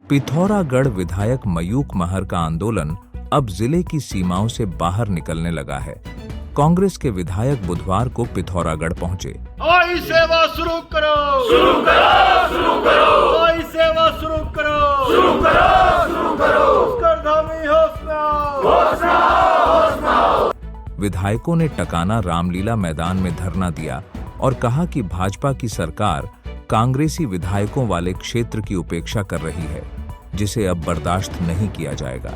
पिथौरागढ़ विधायक मयूख महर का आंदोलन अब जिले की सीमाओं से बाहर निकलने लगा है। कांग्रेस के विधायक बुधवार को पिथौरागढ़ पहुंचे। हवाई सेवा शुरू करो, शुरू करो, शुरू करो, हवाई सेवा शुरू करो, शुरू करो, शुरू करो, पुष्करधामी होश में आओ, होश में आओ, होश में आओ। विधायकों ने टकाना रामलीला मैदान में धरना दिया और कहा कि भाजपा की सरकार कांग्रेसी विधायकों वाले क्षेत्र की उपेक्षा कर रही है, जिसे अब बर्दाश्त नहीं किया जाएगा।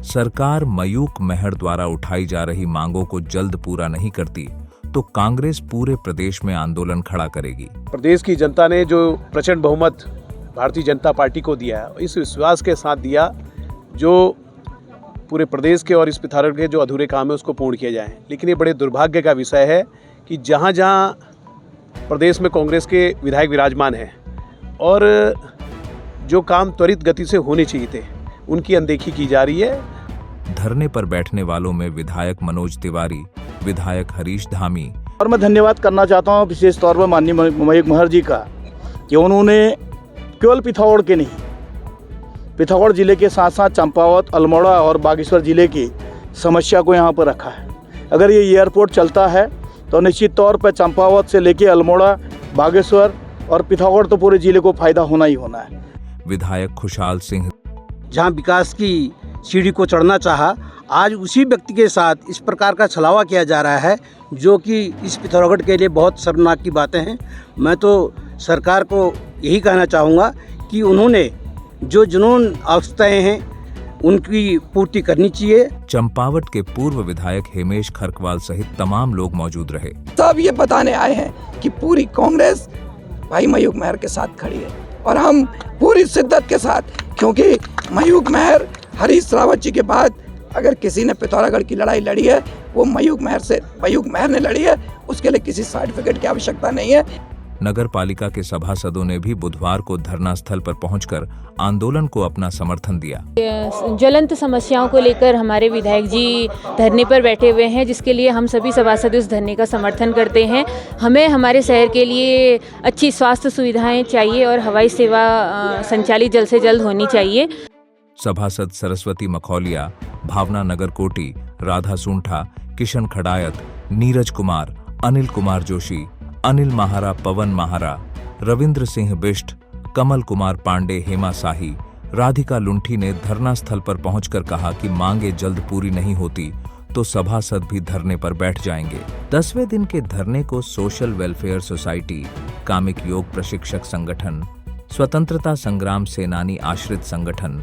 सरकार मयूख महर द्वारा उठाई जा रही मांगों को जल्द पूरा नहीं करती तो कांग्रेस पूरे प्रदेश में आंदोलन खड़ा करेगी। प्रदेश की जनता ने जो प्रचंड बहुमत भारतीय जनता पार्टी को दिया है, इस विश्वास के साथ दिया जो पूरे प्रदेश के और इस पिथौरागढ़ के जो अधूरे काम है उसको पूर्ण किया जाए। लेकिन ये बड़े दुर्भाग्य का विषय है कि जहाँ जहाँ प्रदेश में कांग्रेस के विधायक विराजमान हैं और जो काम त्वरित गति से होने चाहिए थे उनकी अनदेखी की जा रही है। धरने पर बैठने वालों में विधायक मनोज तिवारी, विधायक हरीश धामी। और मैं धन्यवाद करना चाहता हूँ विशेष तौर पर माननीय मयूख महर जी का कि उन्होंने केवल पिथौरागढ़ के नहीं, पिथौरागढ़ जिले के साथ साथ चंपावत, अल्मोड़ा और बागेश्वर जिले की समस्या को यहाँ पर रखा है। अगर ये एयरपोर्ट चलता है तो निश्चित तौर पर चंपावत से लेके अल्मोड़ा, बागेश्वर और पिथौरागढ़ तो पूरे जिले को फायदा होना ही होना है। विधायक खुशहाल सिंह, जहां विकास की सीढ़ी को चढ़ना चाहा, आज उसी व्यक्ति के साथ इस प्रकार का छलावा किया जा रहा है जो कि इस पिथौरागढ़ के लिए बहुत शर्मनाक की बातें हैं। मैं तो सरकार को यही कहना चाहूँगा कि उन्होंने जो जुनून आवश्यकताएं हैं उनकी पूर्ति करनी चाहिए। चंपावत के पूर्व विधायक हेमेश खरकवाल सहित तमाम लोग मौजूद रहे। सब ये बताने आए हैं कि पूरी कांग्रेस भाई मयूख महर के साथ खड़ी है और हम पूरी शिद्दत के साथ, क्योंकि मयूख महर हरीश रावत जी के बाद अगर किसी ने पिथौरागढ़ की लड़ाई लड़ी है वो मयूख महर ने लड़ी है। उसके लिए किसी सर्टिफिकेट की आवश्यकता नहीं है। नगर पालिका के सभासदों ने भी बुधवार को धरना स्थल पर पहुंचकर आंदोलन को अपना समर्थन दिया। ज्वलंत समस्याओं को लेकर हमारे विधायक जी धरने पर बैठे हुए हैं, जिसके लिए हम सभी सभासद इस धरने का समर्थन करते हैं। हमें हमारे शहर के लिए अच्छी स्वास्थ्य सुविधाएं चाहिए और हवाई सेवा संचालित जल्द से जल्द होनी चाहिए। सभासद सरस्वती मखौलिया, भावना नगरकोटी, राधा सुंठा, किशन खड़ायत, नीरज कुमार, अनिल कुमार जोशी, अनिल महारा, पवन महारा, रविंद्र सिंह बिष्ट, कमल कुमार पांडे, हेमा साही, राधिका लुंठी ने धरना स्थल पर पहुंचकर कहा कि मांगे जल्द पूरी नहीं होती तो सभासद भी धरने पर बैठ जाएंगे। 10वें दिन के धरने को सोशल वेलफेयर सोसाइटी, कामिक योग प्रशिक्षक संगठन, स्वतंत्रता संग्राम सेनानी आश्रित संगठन,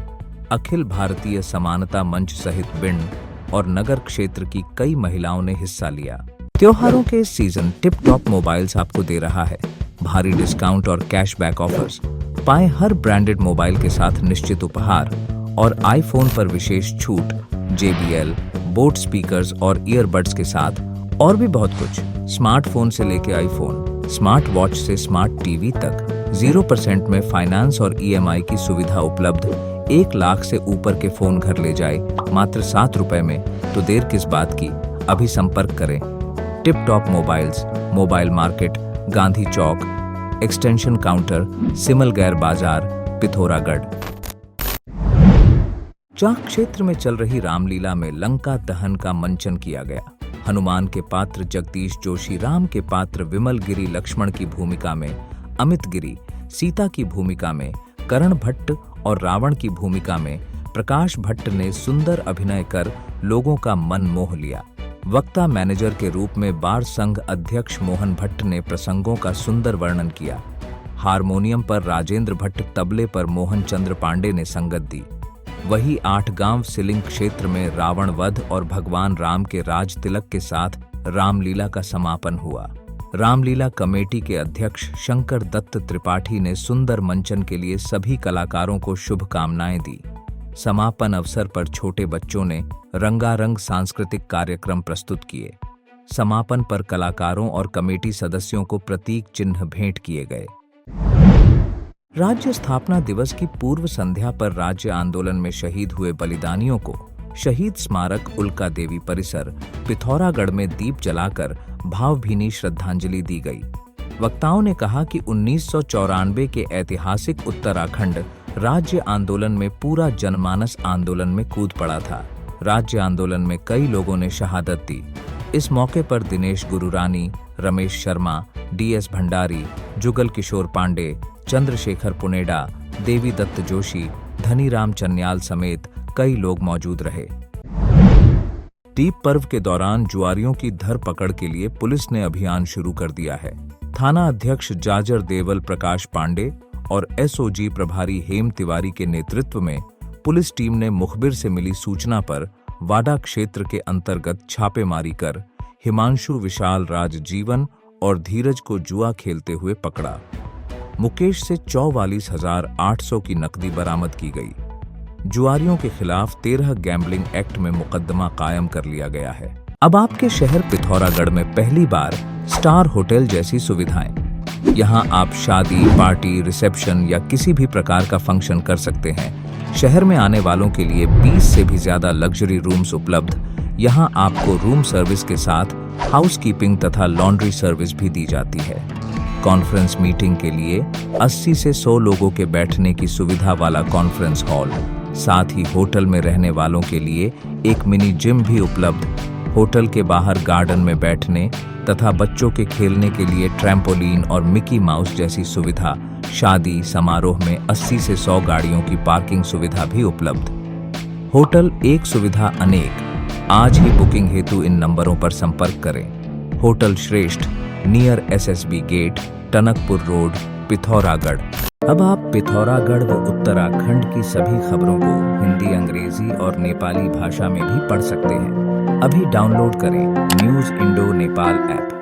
अखिल भारतीय समानता मंच सहित बिंड और नगर क्षेत्र की कई महिलाओं ने हिस्सा लिया। त्योहारों के इस सीजन टिप टॉप मोबाइल्स आपको दे रहा है भारी डिस्काउंट और कैशबैक ऑफर्स। पाएं हर ब्रांडेड मोबाइल के साथ निश्चित उपहार और आईफोन पर विशेष छूट, JBL, बोट स्पीकर्स और ईयरबड्स के साथ और भी बहुत कुछ। स्मार्टफोन से लेके आईफोन, स्मार्ट वॉच से स्मार्ट टीवी तक 0% में फाइनेंस और EMI की सुविधा उपलब्ध। 1 लाख से ऊपर के फोन घर ले जाए मात्र 7 रुपए में, तो देर किस बात की, अभी संपर्क करें। Tip top mobiles, mobile market, Gandhi Chowk, extension counter, सिमल गैर बाजार, पिथौरागढ़। चाक क्षेत्र में चल रही रामलीला में लंका दहन का मंचन किया गया। हनुमान के पात्र जगदीश जोशी, राम के पात्र विमल गिरी लक्ष्मण की भूमिका में, अमित गिरी सीता की भूमिका में, करण भट्ट और रावण की भूमिका में प्रकाश भट्ट ने सुंदर अभिनय कर लोगों का मन मोह लिया। वक्ता मैनेजर के रूप में बार संघ अध्यक्ष मोहन भट्ट ने प्रसंगों का सुंदर वर्णन किया। हारमोनियम पर राजेंद्र भट्ट, तबले पर मोहन चंद्र पांडे ने संगत दी। वही 8 गांव सिलिंग क्षेत्र में रावण वध और भगवान राम के राज तिलक के साथ रामलीला का समापन हुआ। रामलीला कमेटी के अध्यक्ष शंकर दत्त त्रिपाठी ने सुंदर मंचन के लिए सभी कलाकारों को शुभकामनाएं दी। समापन अवसर पर छोटे बच्चों ने रंगारंग सांस्कृतिक कार्यक्रम प्रस्तुत किए। समापन पर कलाकारों और कमेटी सदस्यों को प्रतीक चिन्ह भेंट किए गए। राज्य स्थापना दिवस की पूर्व संध्या पर राज्य आंदोलन में शहीद हुए बलिदानियों को शहीद स्मारक उल्का देवी परिसर पिथौरागढ़ में दीप जलाकर भावभीनी श्रद्धांजलि दी गई। वक्ताओं ने कहा कि 1994 के ऐतिहासिक उत्तराखंड राज्य आंदोलन में पूरा जनमानस आंदोलन में कूद पड़ा था। राज्य आंदोलन में कई लोगों ने शहादत दी। इस मौके पर दिनेश गुरुरानी, रमेश शर्मा, DS भंडारी, जुगल किशोर पांडे, चंद्रशेखर पुनेडा, देवी दत्त जोशी, धनीराम चन्याल समेत कई लोग मौजूद रहे। दीप पर्व के दौरान जुआरियों की धरपकड़ के लिए पुलिस ने अभियान शुरू कर दिया है। थाना अध्यक्ष जाजर देवल प्रकाश पांडे और SOG प्रभारी हेम तिवारी के नेतृत्व में पुलिस टीम ने मुखबिर से मिली सूचना पर वाडा क्षेत्र के अंतर्गत छापेमारी कर हिमांशु विशाल राज जीवन और धीरज को जुआ खेलते हुए पकड़ा। मुकेश से 44,800 की नकदी बरामद की गई। जुआरियों के खिलाफ 13 गैम्बलिंग एक्ट में मुकदमा कायम कर लिया गया है। अब आपके शहर पिथौरागढ़ में पहली बार स्टार होटल जैसी सुविधाएं। यहाँ आप शादी, पार्टी, रिसेप्शन या किसी भी प्रकार का फंक्शन कर सकते हैं। शहर में आने वालों के लिए 20 से भी ज्यादा लग्जरी रूम्स उपलब्ध। यहाँ आपको रूम सर्विस के साथ हाउसकीपिंग तथा लॉन्ड्री सर्विस भी दी जाती है। कॉन्फ्रेंस मीटिंग के लिए 80 से 100 लोगों के बैठने की सुविधा वाला कॉन्फ्रेंस हॉल, साथ ही होटल में रहने वालों के लिए एक मिनी जिम भी उपलब्ध। होटल के बाहर गार्डन में बैठने तथा बच्चों के खेलने के लिए ट्रैम्पोलिन और मिकी माउस जैसी सुविधा। शादी समारोह में 80 से 100 गाड़ियों की पार्किंग सुविधा भी उपलब्ध। होटल एक सुविधा अनेक। आज ही बुकिंग हेतु इन नंबरों पर संपर्क करें। Hotel Shreshth, near SSB gate, Tanakpur road, Pithoragarh. अब आप पिथौरागढ़ व उत्तराखंड की सभी खबरों को हिंदी, अंग्रेजी और नेपाली भाषा में भी पढ़ सकते हैं। अभी डाउनलोड करें न्यूज़ इंडो नेपाल ऐप।